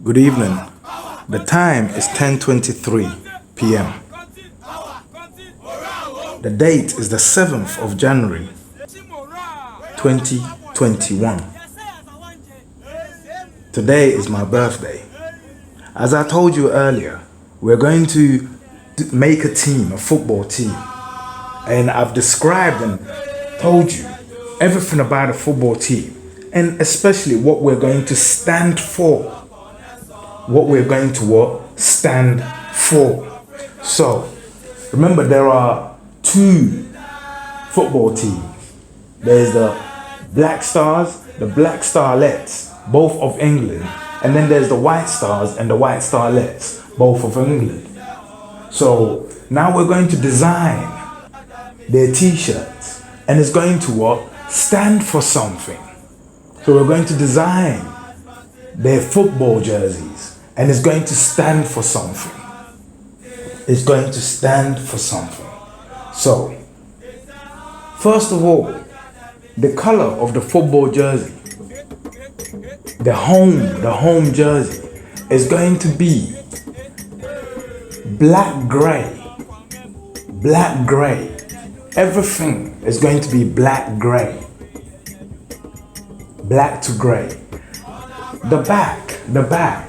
Good evening. The time is 10:23 p.m. The date is the 7th of January 2021. Today is my birthday. As I told you earlier, we're going to make a team, a football team. And I've described and told you everything about a football team, and especially what we're going to stand for. What we're going to stand for. So, remember there are two football teams. There's the Black Stars, the Black Starlets, both of England. And then there's the White Stars and the White Starlets, both of England. So, now we're going to design their t-shirts. And it's going to stand for something. So we're going to design their football jerseys. And it's going to stand for something. It's going to stand for something. So, first of all, the color of the football jersey, the home jersey, is going to be black gray. Black gray. Everything is going to be black gray. Black to gray. The back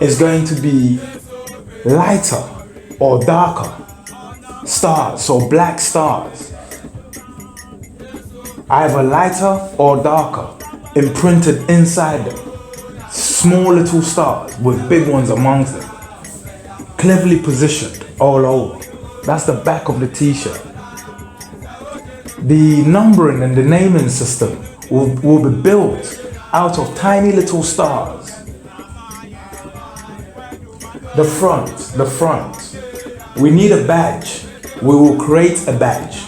is going to be lighter or darker stars, so black stars, either lighter or darker, imprinted inside them. Small little stars with big ones amongst them, cleverly positioned all over. That's the back of the t-shirt. The numbering and the naming system will be built out of tiny little stars. The front. We need a badge. We will create a badge.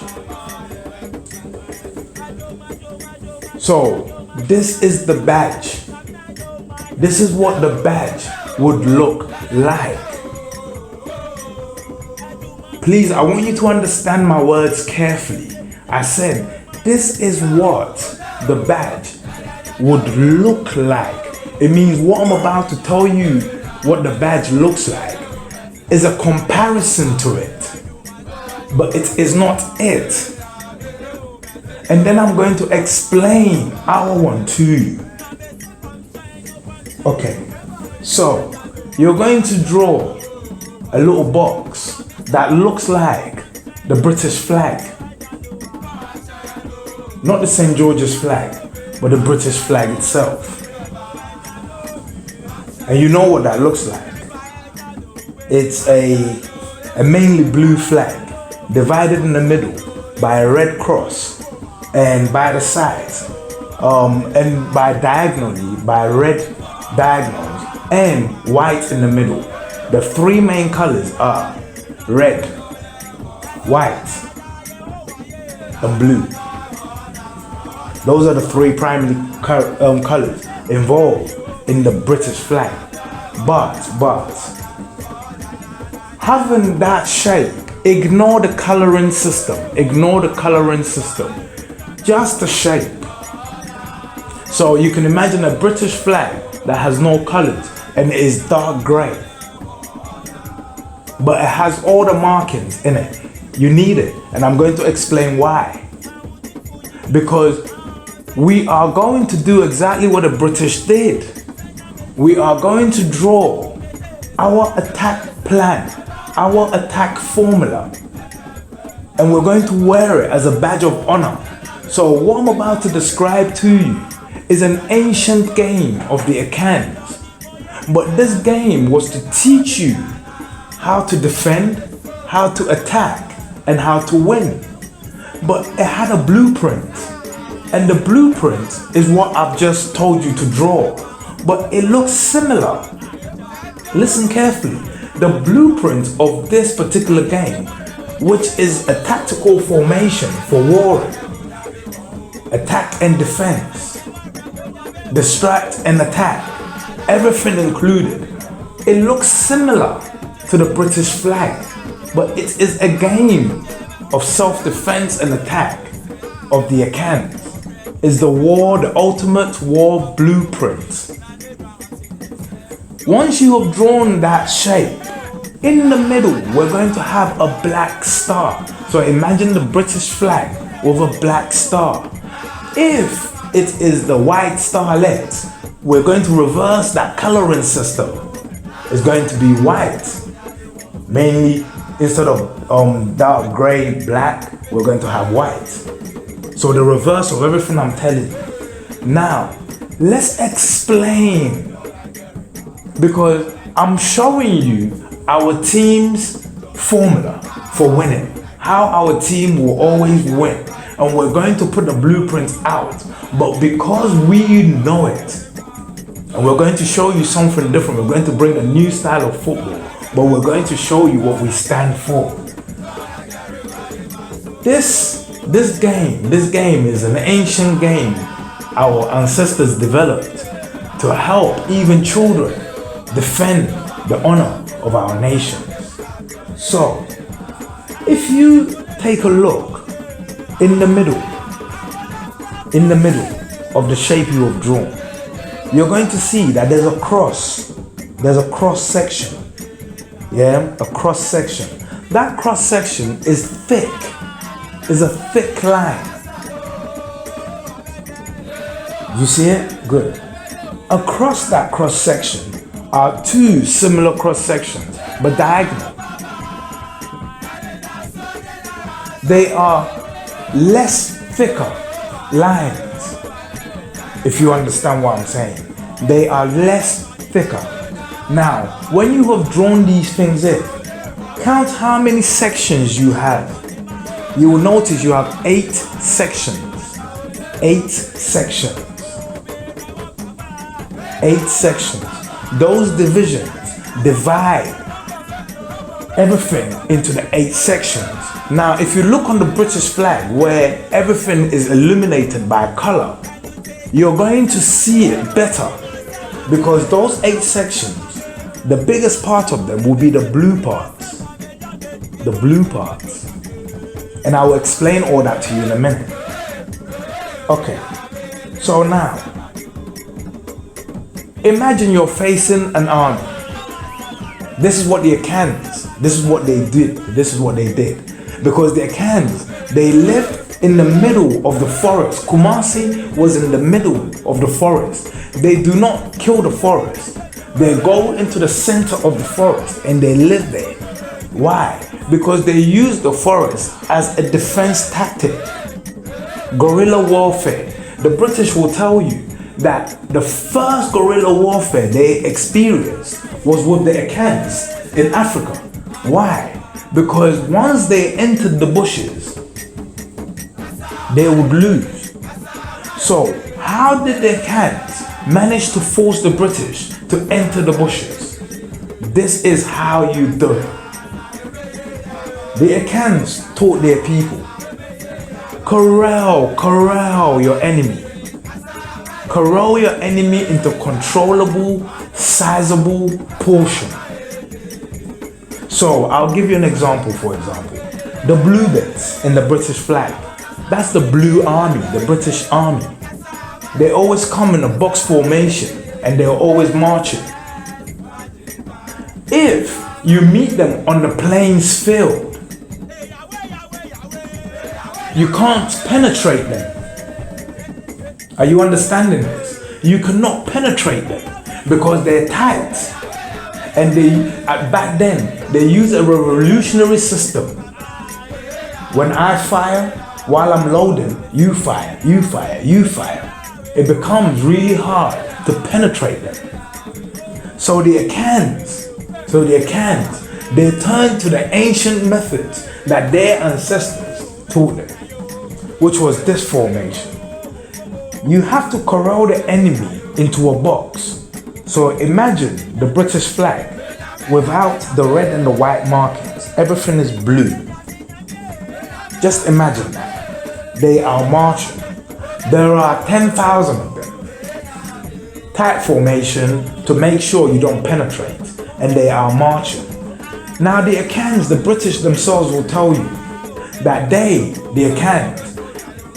So, this is the badge. This is what the badge would look like. Please, I want you to understand my words carefully. I said, this is what the badge would look like. It means what I'm about to tell you, what the badge looks like, is a comparison to it, but it is not it. And then I'm going to explain our one to you. Okay, so you're going to draw a little box that looks like the British flag. Not the St. George's flag, but the British flag itself. And you know what that looks like. It's a mainly blue flag, divided in the middle by a red cross, and by the sides, and diagonally by red diagonals and white in the middle. The three main colors are red, white, and blue. Those are the three primary colors involved in the British flag. But having that shape, ignore the coloring system. Just the shape. So you can imagine a British flag that has no colors and is dark gray, but it has all the markings in it. You need it, and I'm going to explain why. Because we are going to do exactly what the British did. We are going to draw our attack plan, our attack formula, and we're going to wear it as a badge of honor. So what I'm about to describe to you is an ancient game of the Akans. But this game was to teach you how to defend, how to attack, and how to win. But it had a blueprint. And the blueprint is what I've just told you to draw. But it looks similar. Listen carefully. The blueprint of this particular game, which is a tactical formation for warring, attack and defense, distract and attack, everything included. It looks similar to the British flag, but it is a game of self-defense and attack of the Akans. Is the war, the ultimate war blueprint. Once you have drawn that shape, in the middle, we're going to have a black star. So imagine the British flag with a black star. If it is the white starlet, we're going to reverse that coloring system. It's going to be white. Mainly, instead of dark gray, black, we're going to have white. So the reverse of everything I'm telling you. Now, let's explain. Because I'm showing you our team's formula for winning. How our team will always win. And we're going to put the blueprints out. But because we know it, and we're going to show you something different. We're going to bring a new style of football. But we're going to show you what we stand for. This game is an ancient game our ancestors developed to help even children defend the honor of our nations. So, if you take a look in the middle of the shape you have drawn, you're going to see that there's a cross section. Yeah, a cross section. That cross section is thick, is a thick line. You see it? Good. Across that cross section are two similar cross sections, but diagonal. They are less thicker lines, if you understand what I'm saying. They are less thicker. Now, when you have drawn these things in, count how many sections you have. You will notice you have 8 sections. 8 sections. 8 sections. Those divisions divide everything into the 8 sections. Now, if you look on the British flag where everything is illuminated by color, you're going to see it better because those 8 sections, the biggest part of them will be the blue parts. The blue parts. And I will explain all that to you in a minute. Okay, so now, imagine you're facing an army. This is what the Akans, this is what they did. This is what they did. Because the Akans, they lived in the middle of the forest. Kumasi was in the middle of the forest. They do not kill the forest. They go into the center of the forest and they live there. Why? Because they use the forest as a defense tactic. Guerrilla warfare. The British will tell you that the first guerrilla warfare they experienced was with the Akans in Africa. Why? Because once they entered the bushes, they would lose. So, how did the Akans manage to force the British to enter the bushes? This is how you do it. The Akans taught their people, corral your enemy. Corral your enemy into controllable, sizable portion. So I'll give you an example, for example. The blue bits in the British flag, that's the blue army, the British army. They always come in a box formation and they're always marching. If you meet them on the plains field, you can't penetrate them. Are you understanding this? You cannot penetrate them because they're tight. And back then, they use a revolutionary system. When I fire, while I'm loading, you fire, you fire, you fire. It becomes really hard to penetrate them. So the Akans, they turn to the ancient methods that their ancestors taught them, which was this formation. You have to corral the enemy into a box. So imagine the British flag without the red and the white markings. Everything is blue. Just imagine that. They are marching. There are 10,000 of them. Tight formation to make sure you don't penetrate. And they are marching. Now the Akans, the British themselves will tell you that they, the Akans,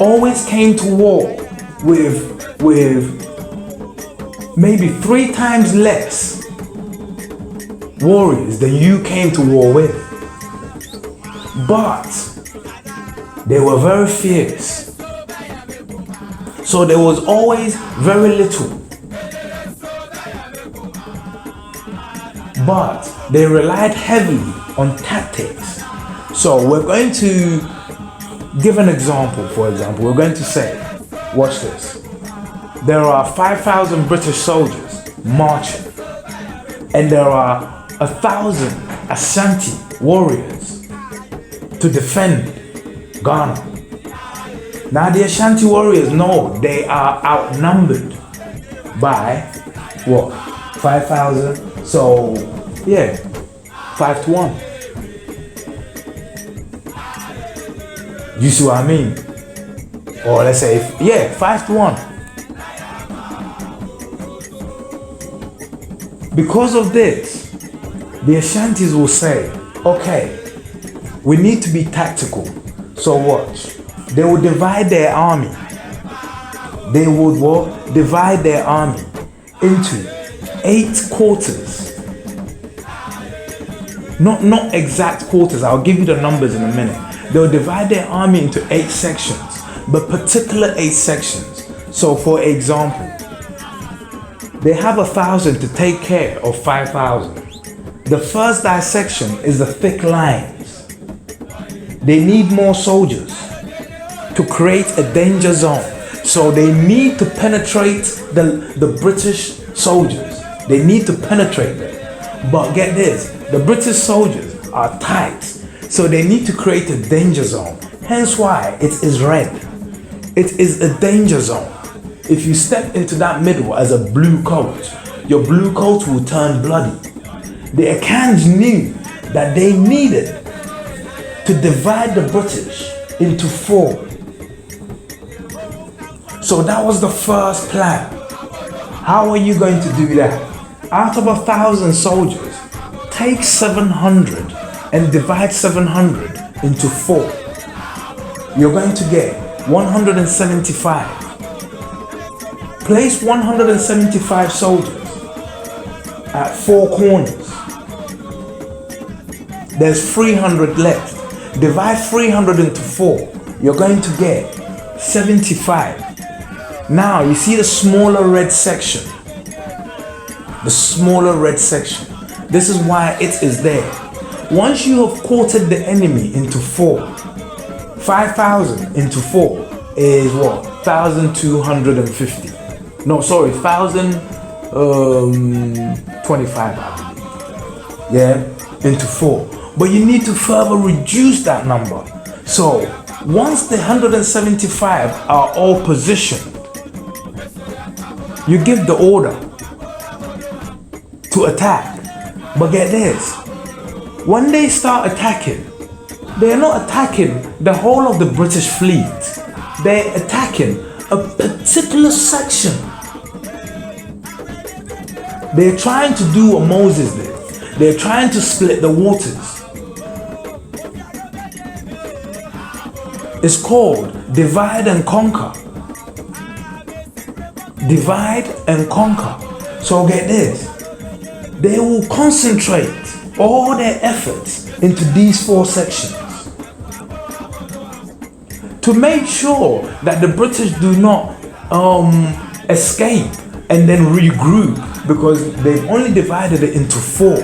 always came to war with maybe 3 times less warriors than you came to war with. But they were very fierce. So there was always very little. But they relied heavily on tactics. So we're going to give an example. For example, we're going to say, watch this. There are 5,000 British soldiers marching, and there are 1,000 Ashanti warriors to defend Ghana. Now the Ashanti warriors know they are outnumbered by what? 5,000. So yeah, 5-1. You see what I mean? Or let's say, 5-1. Because of this, the Ashantis will say, okay, we need to be tactical. So watch. They will divide their army. They would what? Divide their army into 8 quarters. Not exact quarters. I'll give you the numbers in a minute. They'll divide their army into 8 sections, but particular 8 sections. So for example, they have 1,000 to take care of 5,000. The first dissection is the thick lines. They need more soldiers to create a danger zone. So they need to penetrate the British soldiers. They need to penetrate them. But get this, the British soldiers are tight. So they need to create a danger zone. Hence why it is red. It is a danger zone. If you step into that middle as a blue coat, your blue coat will turn bloody. The Akans knew that they needed to divide the British into 4. So that was the first plan. How are you going to do that? Out of 1,000 soldiers, take 700 and divide 700 into 4. You're going to get 175. Place 175 soldiers at 4 corners. There's 300 left. Divide 300 into 4. You're going to get 75. Now you see the smaller red section. The smaller red section. This is why it is there. Once you have quartered the enemy into 4, 5,000 into 4 is what? 1,250. No, sorry, 1,025, I believe. Yeah, into 4. But you need to further reduce that number. So once the 175 are all positioned, you give the order to attack. But get this, when they start attacking, they're not attacking the whole of the British fleet. They're attacking a particular section. They're trying to do what Moses did. They're trying to split the waters. It's called divide and conquer. Divide and conquer. So get this. They will concentrate all their efforts into these 4 sections to make sure that the British do not escape and then regroup, because they've only divided it into 4.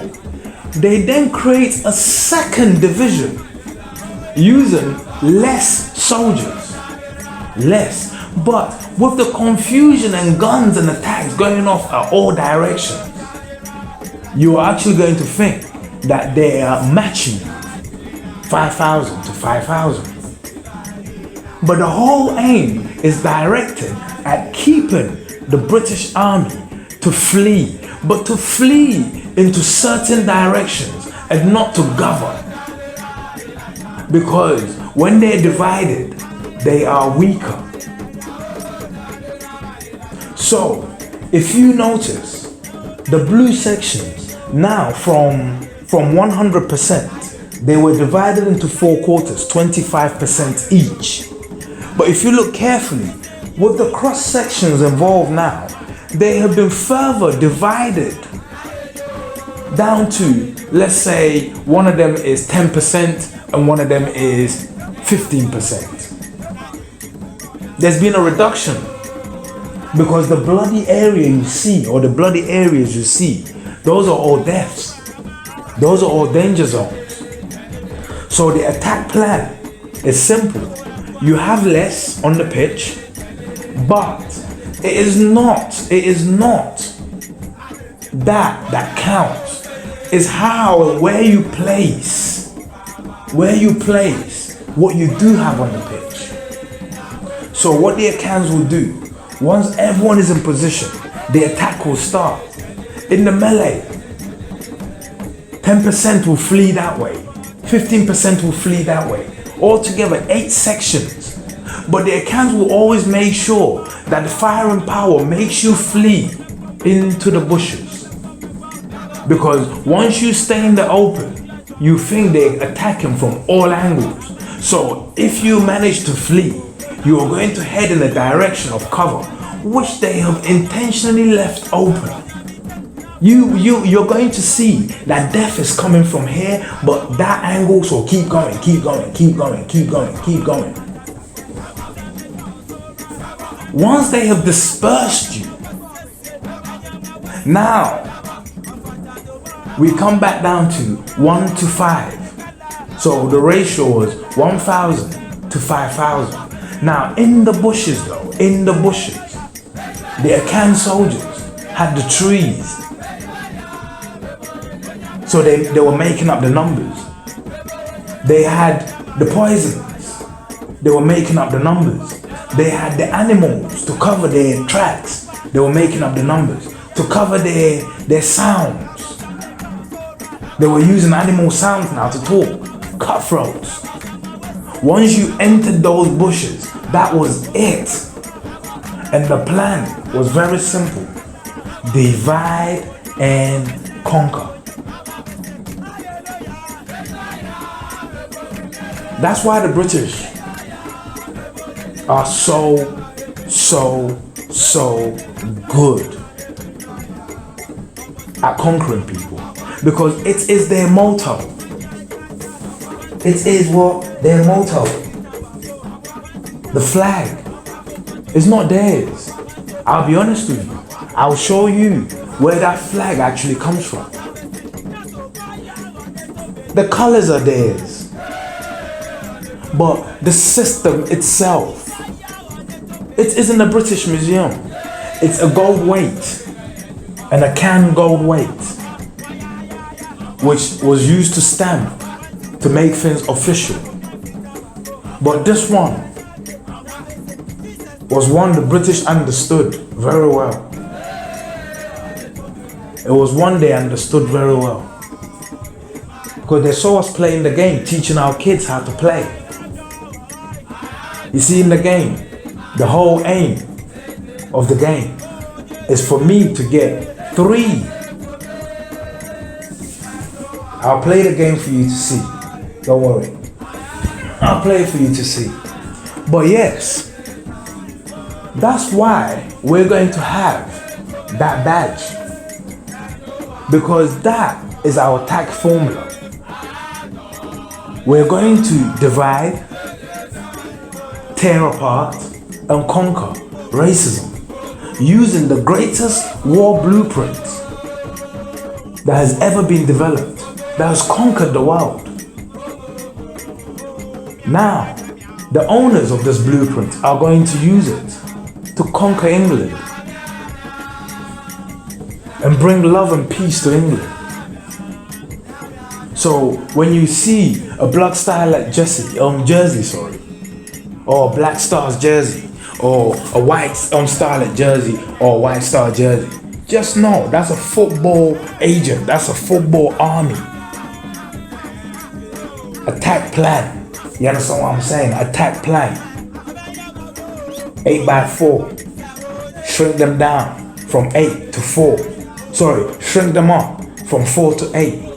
They then create a second division using less soldiers. Less. But with the confusion and guns and attacks going off at all directions, you are actually going to think that they are matching 5,000 to 5,000. But the whole aim is directed at keeping the British army to flee, but to flee into certain directions and not to govern. Because when they're divided, they are weaker. So, if you notice, the blue sections now from 100%, they were divided into 4 quarters, 25% each. But if you look carefully, with the cross sections involved now, they have been further divided down to, let's say, one of them is 10% and one of them is 15%. There's been a reduction because the bloody area you see, or the bloody areas you see, those are all deaths. Those are all danger zones. So the attack plan is simple. You have less on the pitch, but it is not that counts. It's how and where you place what you do have on the pitch. So what the Akans will do, once everyone is in position, the attack will start. In the melee, 10% will flee that way, 15% will flee that way. Altogether, 8 sections. But the Akans will always make sure that the firing power makes you flee into the bushes. Because once you stay in the open, you think they're attacking from all angles. So if you manage to flee, you are going to head in the direction of cover, which they have intentionally left open. You're going to see that death is coming from here, but that angle, so keep going. Once they have dispersed you, now we come back down to 1 to 5. So the ratio was 1,000 to 5,000. Now in the bushes, the Akan soldiers had the trees. So they were making up the numbers. They had the poisons. They were making up the numbers. They had the animals to cover their tracks. They were making up the numbers. To cover their sounds. They were using animal sounds now to talk. Cutthroats. Once you entered those bushes, that was it. And the plan was very simple. Divide and conquer. That's why the British are so good at conquering people, because it is their motto. It is what? Their motto. The flag is not theirs. I'll be honest with you. I'll show you where that flag actually comes from. The colors are theirs. But the system itself, it isn't a British museum. It's a gold weight, an Akan gold weight, which was used to stamp, to make things official. But this one was one the British understood very well. It was one they understood very well. Because they saw us playing the game, teaching our kids how to play. You see, in the game, the whole aim of the game is for me to get 3. I'll play the game for you to see. Don't worry. I'll play it for you to see. But yes, that's why we're going to have that badge. Because that is our attack formula. We're going to divide, tear apart, and conquer racism using the greatest war blueprint that has ever been developed, that has conquered the world. Now, the owners of this blueprint are going to use it to conquer England and bring love and peace to England. So when you see a black star like jersey, or a Black Stars jersey, or a white Starlet jersey, or a White Star jersey, just know that's a football agent, that's a football army. Attack plan. You understand what I'm saying? Attack plan. 8x4. Shrink them down from 8 to 4. Sorry, shrink them up from 4 to 8.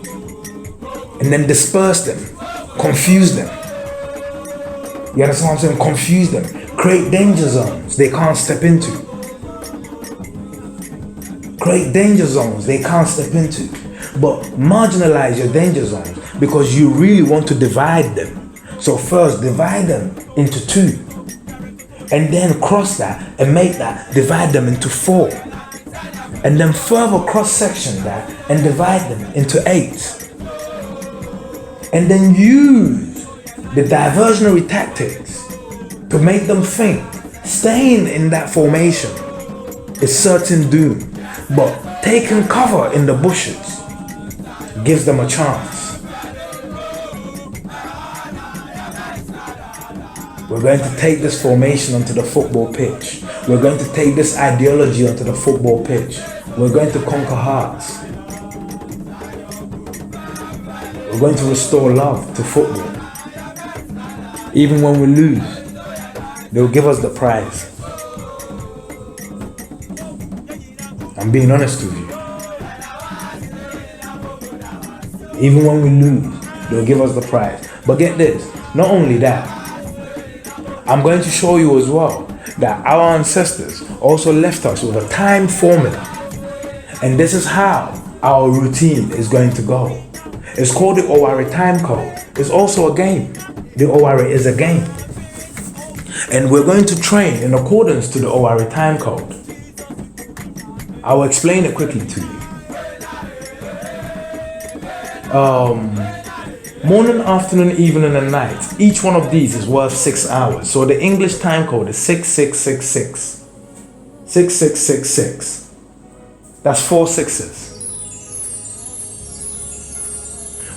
And then disperse them. Confuse them. You understand what I'm saying? Confuse them. Create danger zones they can't step into. Create danger zones they can't step into. But marginalize your danger zones because you really want to divide them. So first divide them into 2. And then cross that and make that, divide them into 4. And then further cross-section that and divide them into 8. And then use the diversionary tactics to make them think. Staying in that formation is certain doom, but taking cover in the bushes gives them a chance. We're going to take this formation onto the football pitch. We're going to take this ideology onto the football pitch. We're going to conquer hearts. We're going to restore love to football. Even when we lose, they'll give us the prize. I'm being honest with you. Even when we lose, they'll give us the prize. But get this, not only that, I'm going to show you as well that our ancestors also left us with a time formula. And this is how our routine is going to go. It's called the Owari time code. It's also a game. The Owari is a game. And we're going to train in accordance to the Owari time code. I will explain it quickly to you. Morning, afternoon, evening, and night. Each one of these is worth 6 hours. So the English time code is 6666. 6666. That's 4 6s.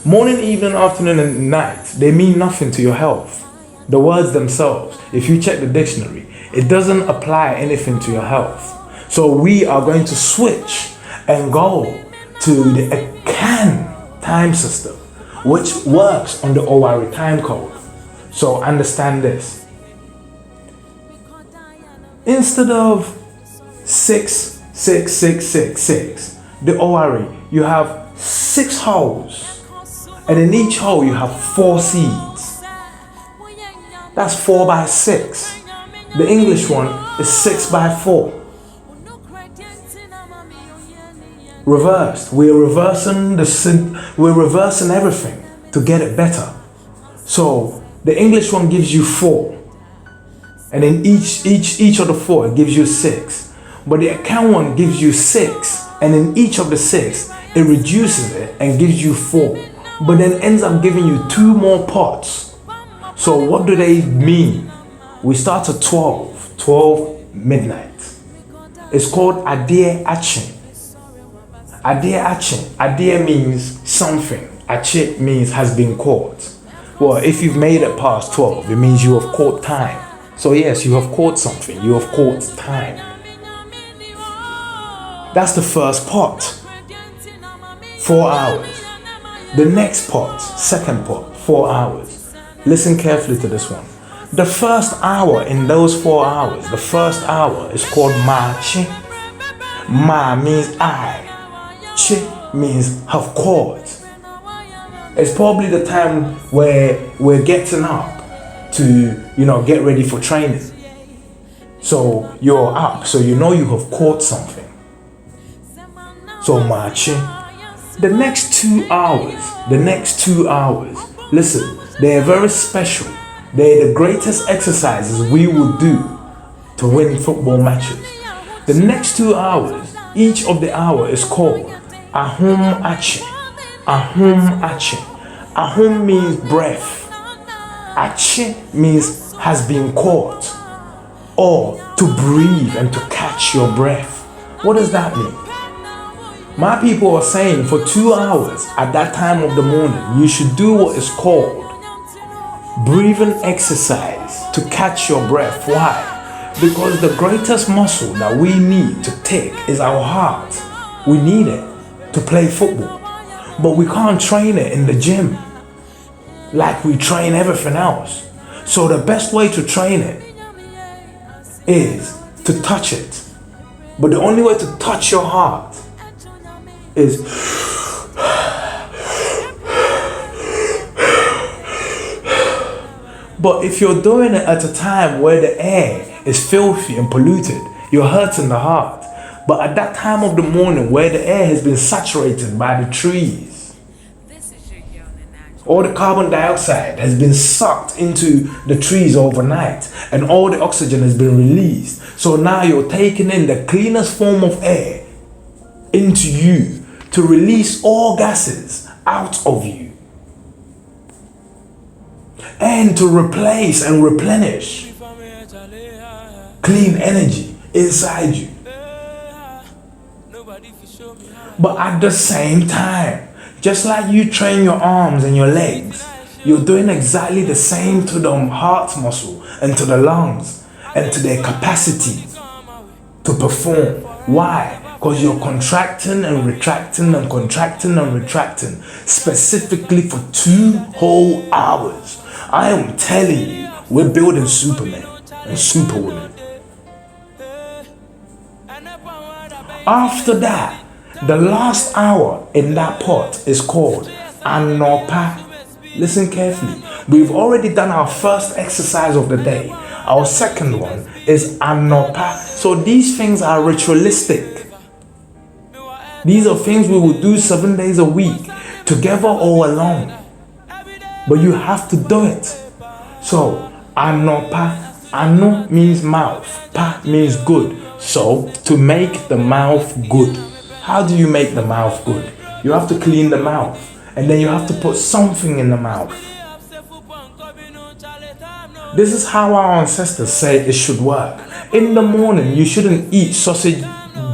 Morning, evening, afternoon, and night, they mean nothing to your health. The words themselves, if you check the dictionary, it doesn't apply anything to your health. So we are going to switch and go to the Akan time system, which works on the Owari time code. So understand this. Instead of 66666, the Owari, you have 6 holes. And in each hole you have 4 seeds. That's 4 by 6. The English one is 6 by 4. Reversed. We're reversing everything to get it better. So the English one gives you 4. And in each of the 4 it gives you 6. But the Akan one gives you 6. And in each of the 6 it reduces it and gives you 4. But then ends up giving you 2 more pots. So what do they mean? We start at 12 midnight. It's called Adie Achin. Adie Achin. Adie means something. Achi means has been caught. Well, if you've made it past 12, it means you have caught time. So yes, you have caught something. You have caught time. That's the first pot. 4 hours. The next pot, second pot, 4 hours. Listen carefully to this one. The first hour in those 4 hours, the first hour is called Ma-chi. Ma means I. Chi means have caught. It's probably the time where we're getting up to, get ready for training. So you're up, so you know you have caught something. So Ma-chi. The next 2 hours, listen, they are very special. They're the greatest exercises we will do to win football matches. The next 2 hours, each of the hour is called Ahum Achi. Ahum Achi. Ahum means breath. Achi means has been caught, or to breathe and to catch your breath. What does that mean? My people are saying for 2 hours at that time of the morning, you should do what is called breathing exercise to catch your breath. Why? Because the greatest muscle that we need to take is our heart. We need it to play football. But we can't train it in the gym like we train everything else. So the best way to train it is to touch it. But the only way to touch your heart is but if you're doing it at a time where the air is filthy and polluted, you're hurting the heart. But at that time of the morning where the air has been saturated by the trees, all the carbon dioxide has been sucked into the trees overnight and all the oxygen has been released. So now you're taking in the cleanest form of air into you to release all gases out of you and to replace and replenish clean energy inside you. But at the same time, just like you train your arms and your legs, you're doing exactly the same to the heart muscle and to the lungs and to their capacity to perform. Why? Because you're contracting and retracting and contracting and retracting specifically for 2 whole hours. I am telling you, we're building Supermen and Superwomen. After that, the last hour in that pot is called Anopa. Listen carefully. We've already done our first exercise of the day. Our second one is Anopa. So these things are ritualistic. These are things we will do 7 days a week, together or alone. But you have to do it. So Anopa. Ano means mouth. Pa means good. So to make the mouth good. How do you make the mouth good? You have to clean the mouth. And then you have to put something in the mouth. This is how our ancestors say it should work. In the morning, you shouldn't eat sausage,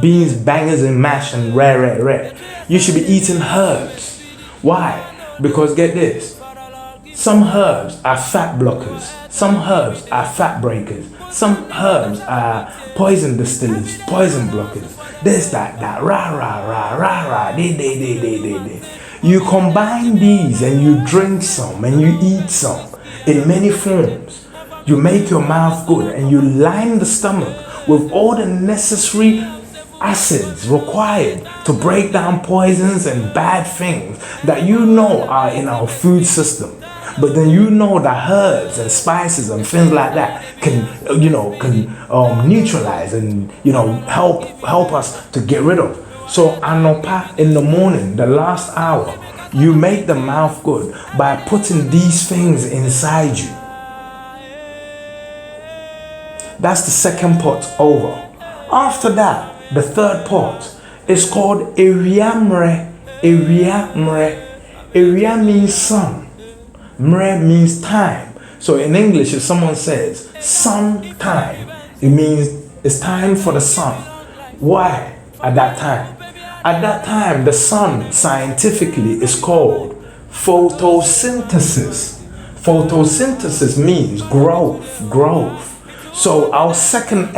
beans, bangers, and mash and rare. You should be eating herbs. Why? Because get this. Some herbs are fat blockers. Some herbs are fat breakers. Some herbs are poison distillers, poison blockers. This, that, rah, they. You combine these and you drink some and you eat some in many forms. You make your mouth good and you line the stomach with all the necessary acids required to break down poisons and bad things that you know are in our food system. But then you know that herbs and spices and things like that can neutralize and help us to get rid of. So Anopa in the morning, the last hour, you make the mouth good by putting these things inside you. That's the second pot over. After that, the third pot is called Eriamre. Eria means sun. Mre means time. So in English, if someone says sun time, it means it's time for the sun. Why at that time? At that time, the sun scientifically is called photosynthesis. Photosynthesis means growth. So our third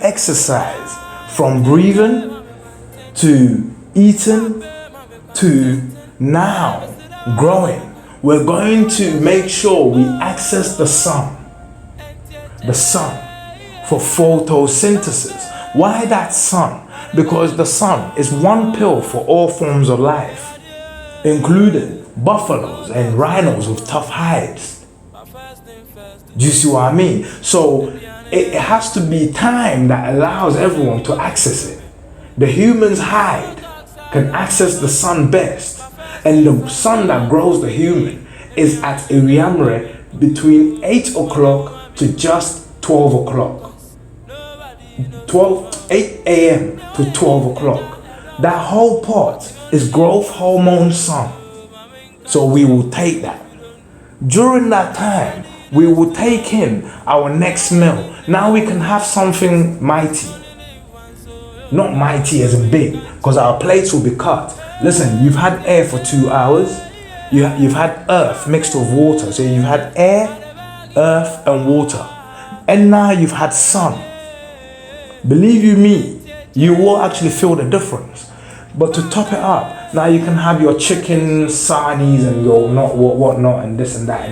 exercise, from breathing to eating to now growing, we're going to make sure we access the sun for photosynthesis. Why that sun? Because the sun is one pill for all forms of life, including buffaloes and rhinos with tough hides. Do you see what I mean? So it has to be time that allows everyone to access it. The human's hide can access the sun best. And the sun that grows the human is at Eriamre between 8 o'clock to just 12 o'clock. 8 a.m. to 12 o'clock. That whole pot is growth hormone sun. So we will take that. During that time, we will take in our next meal. Now we can have something mighty. Not mighty as in big, because our plates will be cut. Listen, you've had air for 2 hours. You've had earth mixed with water. So you've had air, earth, and water. And now you've had sun. Believe you me, you will actually feel the difference. But to top it up, now you can have your chicken sardies and your whatnot and this and that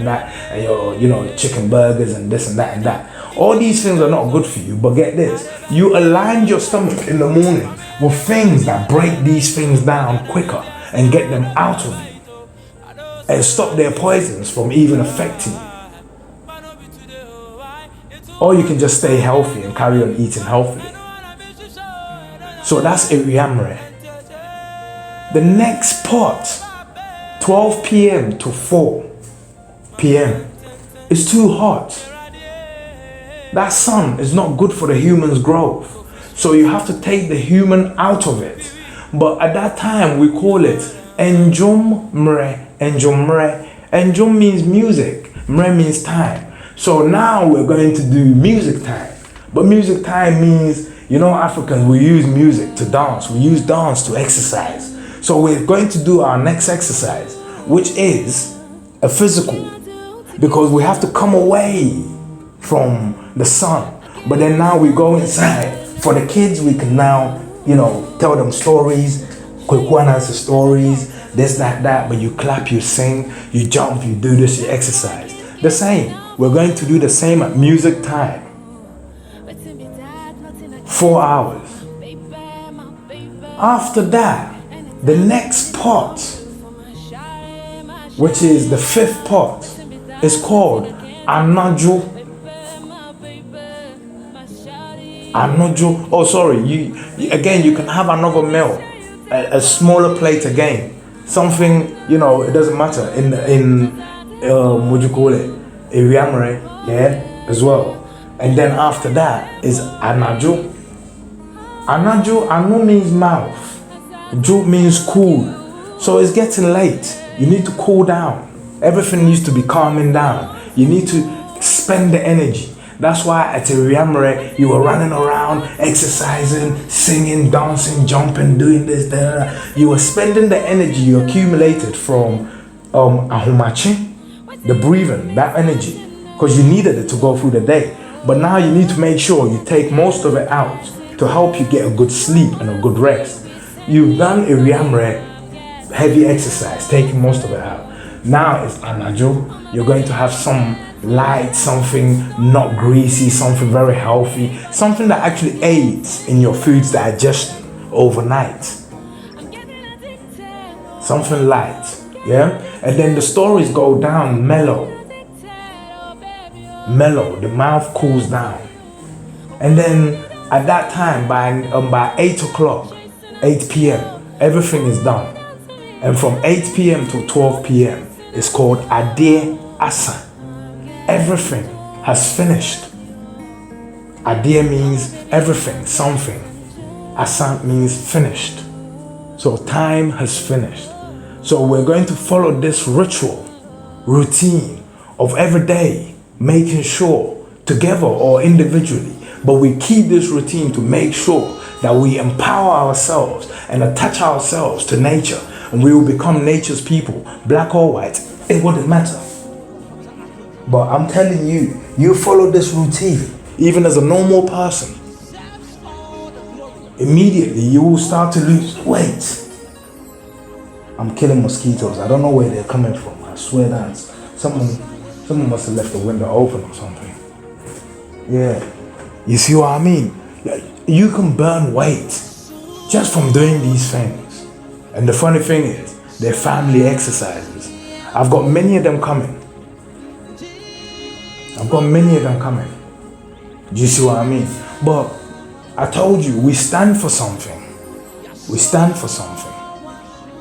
and your chicken burgers and this and that. All these things are not good for you, but get this. You aligned your stomach in the morning with things that break these things down quicker and get them out of you and stop their poisons from even affecting you. or you can just stay healthy and carry on eating healthily. So that's Iriamre. The next pot, 12 p.m. to 4 p.m. is too hot. That sun is not good for the human's growth. So you have to take the human out of it. But at that time, we call it Enjumre. Enjumre. Enjum means music. Mre means time. So now we're going to do music time. But music time means, you know, Africans, we use music to dance. We use dance to exercise. So we're going to do our next exercise, which is a physical. Because we have to come away from the sun. But then now we go inside. For the kids, we can now, you know, tell them stories, Kwekwanas stories, this, that, but you clap, you sing, you jump, you do this, you exercise. The same. We're going to do the same at music time. 4 hours. After that, the next part, which is the 5th part, is called Anajo. Anajo. Oh, sorry. You can have another meal, a smaller plate again. Something, you know, it doesn't matter. What do you call it? Iriamre, yeah, as well. And then after that is Anajo. Anu means mouth. Jo means cool. So it's getting late. You need to cool down. Everything needs to be calming down. You need to spend the energy. That's why at Iriamre, you were running around, exercising, singing, dancing, jumping, doing this, that. You were spending the energy you accumulated from Ahumachi, the breathing, that energy, because you needed it to go through the day. But now you need to make sure you take most of it out to help you get a good sleep and a good rest. You've done Iriamre, heavy exercise, taking most of it out. Now it's Anajo. You're going to have some light, something not greasy, something very healthy, something that actually aids in your food's digestion overnight. Something light, yeah? And then the stories go down mellow. Mellow, the mouth cools down. And then at that time, by 8 o'clock, 8 p.m., everything is done. And from 8 p.m. to 12 p.m., it's called Ade Asa. Everything has finished. Ade means everything, something. Asa means finished. So time has finished. So we're going to follow this ritual, routine of every day, making sure, together or individually, but we keep this routine to make sure that we empower ourselves and attach ourselves to nature, and we will become nature's people, black or white, it wouldn't matter. But I'm telling you, you follow this routine, even as a normal person, immediately you will start to lose weight. I'm killing mosquitoes. I don't know where they're coming from. I swear that someone must have left the window open or something. Yeah, you see what I mean? You can burn weight just from doing these things. And the funny thing is, they're family exercises. I've got many of them coming. Do you see what I mean? But I told you, we stand for something. We stand for something.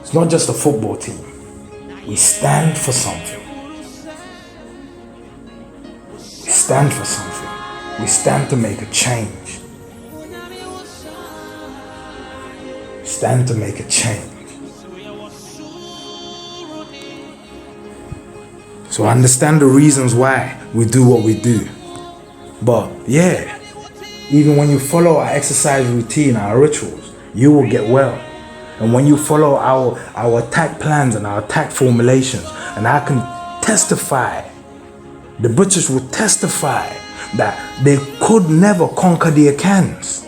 It's not just a football team. We stand for something. We stand for something. We stand to make a change. Stand to make a change. So I understand the reasons why we do what we do. But yeah, even when you follow our exercise routine, our rituals, you will get well. And when you follow our attack plans and our attack formulations, and I can testify, the British will testify that they could never conquer the Akans.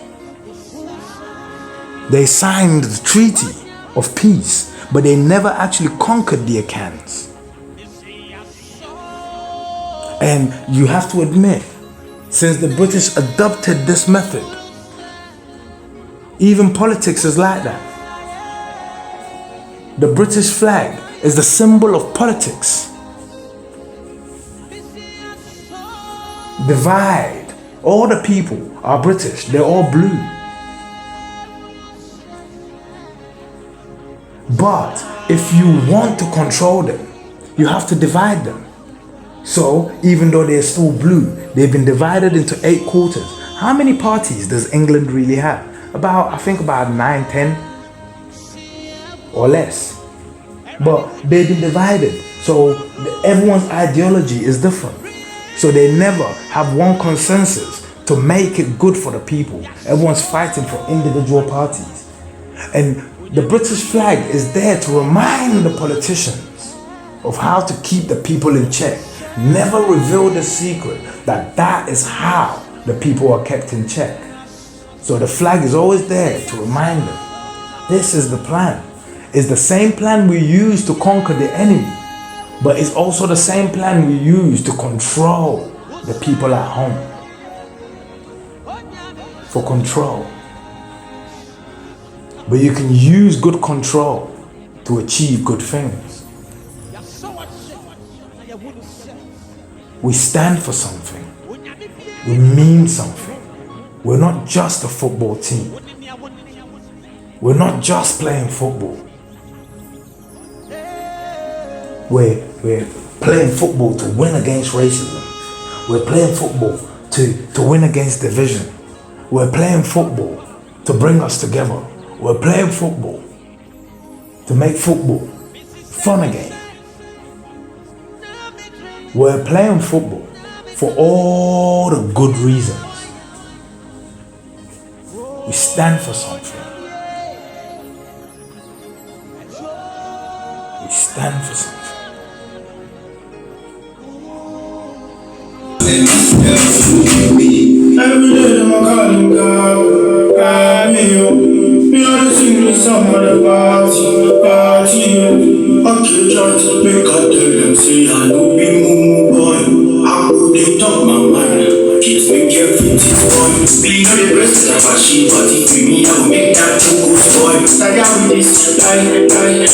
They signed the treaty of peace, but they never actually conquered the Akans. And you have to admit, since the British adopted this method, even politics is like that. The British flag is the symbol of politics. Divide All the people are British. They're all blue. But if you want to control them, you have to divide them. So even though they're still blue, they've been divided into 8 quarters. How many parties does England really have? I think about 9, 10 or less. But they've been divided. So everyone's ideology is different. So they never have one consensus to make it good for the people. Everyone's fighting for individual parties. And the British flag is there to remind the politicians of how to keep the people in check. Never reveal the secret that is how the people are kept in check. So the flag is always there to remind them. This is the plan. It's the same plan we use to conquer the enemy, but it's also the same plan we use to control the people at home. For control. But you can use good control to achieve good things. We stand for something. We mean something. We're not just a football team. We're not just playing football. We're playing football to win against racism. We're playing football to win against division. We're playing football to bring us together. We're playing football to make football fun again. We're playing football for all the good reasons. We stand for something. We stand for something. Every day I'm calling God, me up. Me on the single song of the party. Okay, try to make a tell them say I know be moo boy. How could they talk my mind? Kids make your feet boy. Be no the rest of a she, but if me I will make that too good boy. Start down with this lie.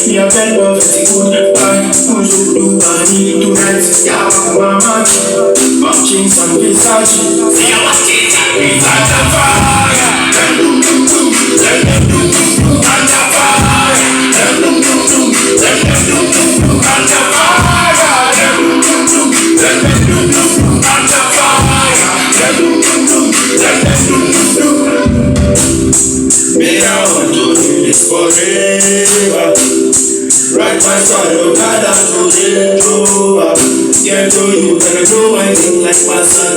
Me a bed of the good bye. Who's you do I need tonight? Yeah, mama. Watching some Versace. See I'm watching some Versace. Let them do. Let them do. Under fire. Let them do. Let them do. Under fire. Let them do. Let them do. Under fire. Let them do. Let them do. Me I want to do this forever. Right my side of God to the door. Get to you, gonna do my thing like my son.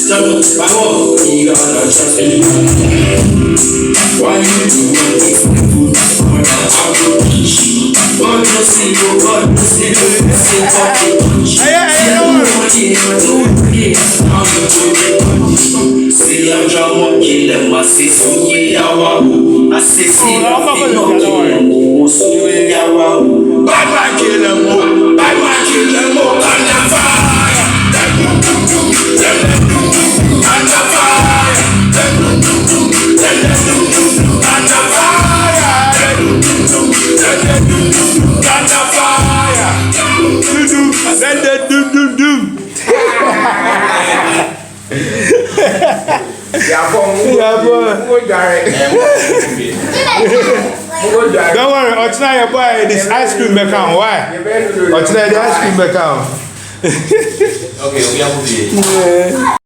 Tell me, I walk, you gotta trust me. Why you do my things like food? I'm out to teach you. God no see you, God no see you. See what you teach. See I'm trying to kill them, I say so yeah, I say see I'm not kill them, so yeah, bye kill them, bye kill them, under fire. Under fire. Don't worry, I'll try to buy this ice cream account. Why? I'll try the ice cream account. Okay, we have to be.